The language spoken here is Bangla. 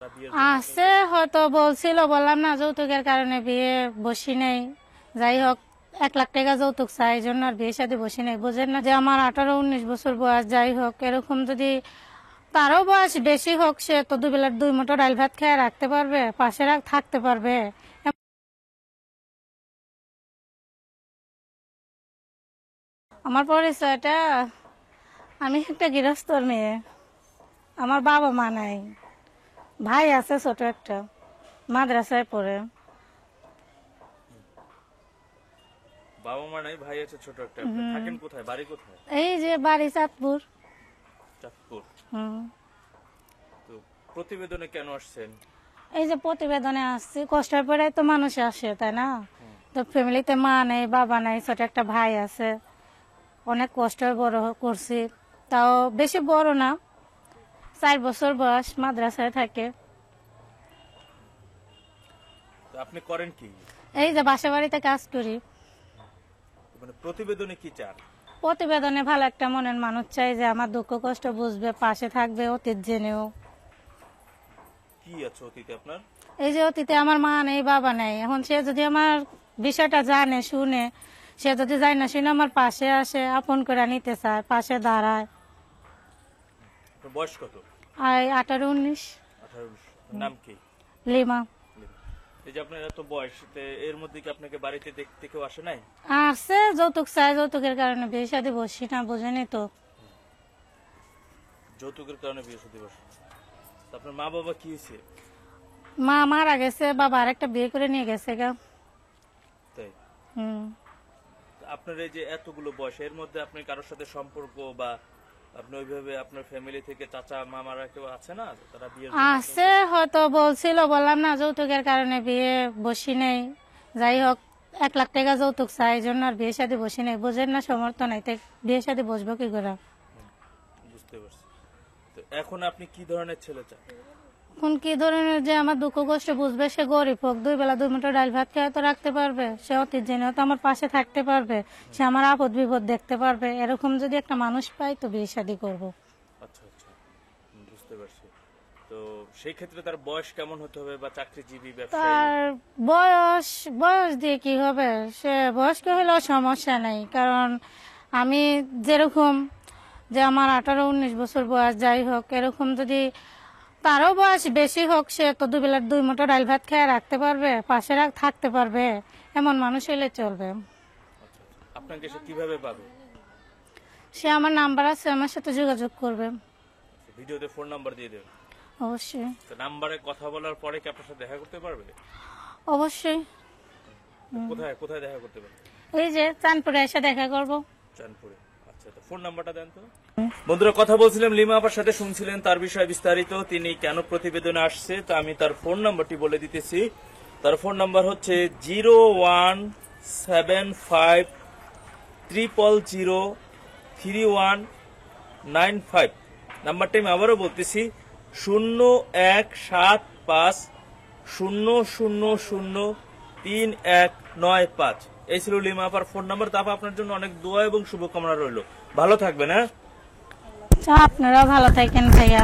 আছে হয়তো বলছিল, বললাম না যৌতুকের কারণে বিয়ে বসি নেই। যাই হোক, 1 লাখ টাকা যৌতুক চাই, এই জন্য আর বিয়ে শাদী বসি নেই। বুঝেন না যে আমার 18-19 বছর বয়স। যাই হোক, এরকম যদি তারও বয়স বেশি হোক, সে তো 2 বেলার 2 মুঠো ডাল ভাত খেয়ে রাখতে পারবে, পাশে থাকতে পারবে। আমার পরিচয়টা, আমি একটা গৃহস্থর মেয়ে। আমার বাবা মা নাই, ভাই আছে ছোট একটা, মাদ্রাসায় পড়ে। বাবা মা নাই, ভাই আছে ছোট একটা। থাকেন কোথায়, বাড়ি কোথায়? এই যে বাড়ি চাঁদপুর। চাঁদপুর। হুম। তো প্রতিবেদনে কেন আসছেন? এই যে প্রতিবেদনে আসছি, কষ্টের পরে তো মানুষ আসে, তাই না? তো ফ্যামিলিতে মা নেই, বাবা নাই, ছোট একটা ভাই আছে। অনেক কষ্ট বড় করছি, তাও বেশি বড় না, 4 বছর বয়স, মাদ্রাসায় থাকে। তো আপনি করেন কি? এই যে বাসা বাড়িতে কাজ করি। মানে প্রতিবেদনে কি চান? প্রতিবেদনে ভালো একটা মনের মানুষ চাই, যে আমার দুঃখ কষ্ট বুঝবে, পাশে থাকবে, অতীত জেনেও। কি আছে অতীতে আপনার? এই যে অতীতে আমার মা নেই, বাবা নেই, এখন সে যদি আমার বিষয়টা জানে শুনে, সে যদি যায় না শুনে আমার পাশে আসে, আপন করে নিতে চায়, পাশে দাঁড়ায়। আপনার বয়স কত? 18-19। 18। নাম কি? লিমা। এই যে আপনার এত বয়স, এর মধ্যে কি আপনাকে বাড়িতে দেখতে কেউ আসে নাই? আসছে, যৌতুক চাই, যৌতুকের কারণে বিয়ে শাদী বসি না, বুঝেনি তো। যৌতুকের কারণে বিয়ে শাদী বসে। তো আপনার মা বাবা কি হয়েছে? মা মারা গেছে, বাবা আরেকটা বিয়ে করে নিয়ে গেছে গা। তাই? হুম। আপনার এই যে এতগুলো বয়স, এর মধ্যে আপনার কারোর সাথে সম্পর্ক বা আপনি ওইভাবে আপনার ফ্যামিলি থেকে চাচা মামারা কেউ আছে না, তারা বিয়ে? আছে হয়তো বলছিল, বললাম না যৌতুকের কারণে বিয়ে বসি নেই। যাই হোক, 1 লাখ টাকা যৌতুক চাই, এই জন্য আর বিয়ে শাদী বসি নেই। বুঝেন না, সমর্থ নাই, তাই বিয়ে শাদী বসবো কি করে। বুঝতে পারছি। তো এখন আপনি কি ধরনের ছেলে চান? এখন কি ধরনের, যে আমার দুঃখ কষ্ট বুঝবে, সে গরিব হোক, 2 বেলা 2 মুঠো ডাল ভাত খেয়ে তো রাখতে পারবে, সে অতীত জেনেও তো আমার পাশে থাকতে পারবে, সে আমার আপদ বিপদ দেখতে পারবে। এরকম যদি একটা মানুষ পাই, তো বিয়ে শাদী করবো। আচ্ছা আচ্ছা, বুঝতে পারছি। তো সেই ক্ষেত্রে তার বয়স কেমন হতে হবে, বা চাকরিজীবী, ব্যবসায়ী? তার বয়স বয়স দিয়ে কি হবে, সে বয়স্ক হলেও সমস্যা নেই। কারণ আমি যেরকম, যে আমার 18-19 বছর বয়স, যাই হোক, এরকম যদি তারও বয়স বেশি হোক, সে তো 2 বেলার 2 মুঠো ডাল ভাত খেয়ে রাখতে পারবে, পাশে থাকতে পারবে, এমন মানুষ হলে চলবে। আচ্ছা, আপনাকে সে কিভাবে পাবে? সে আমার নাম্বার আছে, আমার সাথে যোগাযোগ করবে। ভিডিওতে ফোন নাম্বার দিয়ে দেবেন। অবশ্যই। তো নাম্বারে কথা বলার পরে কি আপনার সাথে দেখা করতে পারবে? অবশ্যই। কোথায় কোথায় দেখা করতে পারবে? এই যে চাঁদপুরে এসে দেখা করব। চাঁদপুরে। আচ্ছা, তো ফোন নাম্বারটা দেন তো। বন্ধুরা, কথা বলছিলাম লিমা আপার সাথে, শুনছিলেন তার বিষয়ে বিস্তারিত, তিনি কেন প্রতিবেদনে আসছে। তো আমি তার ফোন নাম্বারটি বলে দিতেছি। তার ফোন নাম্বার হচ্ছে 017500395। নাম্বারটা আমি আবারও বলতেছি, 0175000395। এই ছিল লিমা আপার ফোন নাম্বার। তারপর আপনার জন্য অনেক দোয়া এবং শুভকামনা রইল। ভালো থাকবেন। হ্যাঁ, আপনারাও ভালো থাকেন ভাইয়া।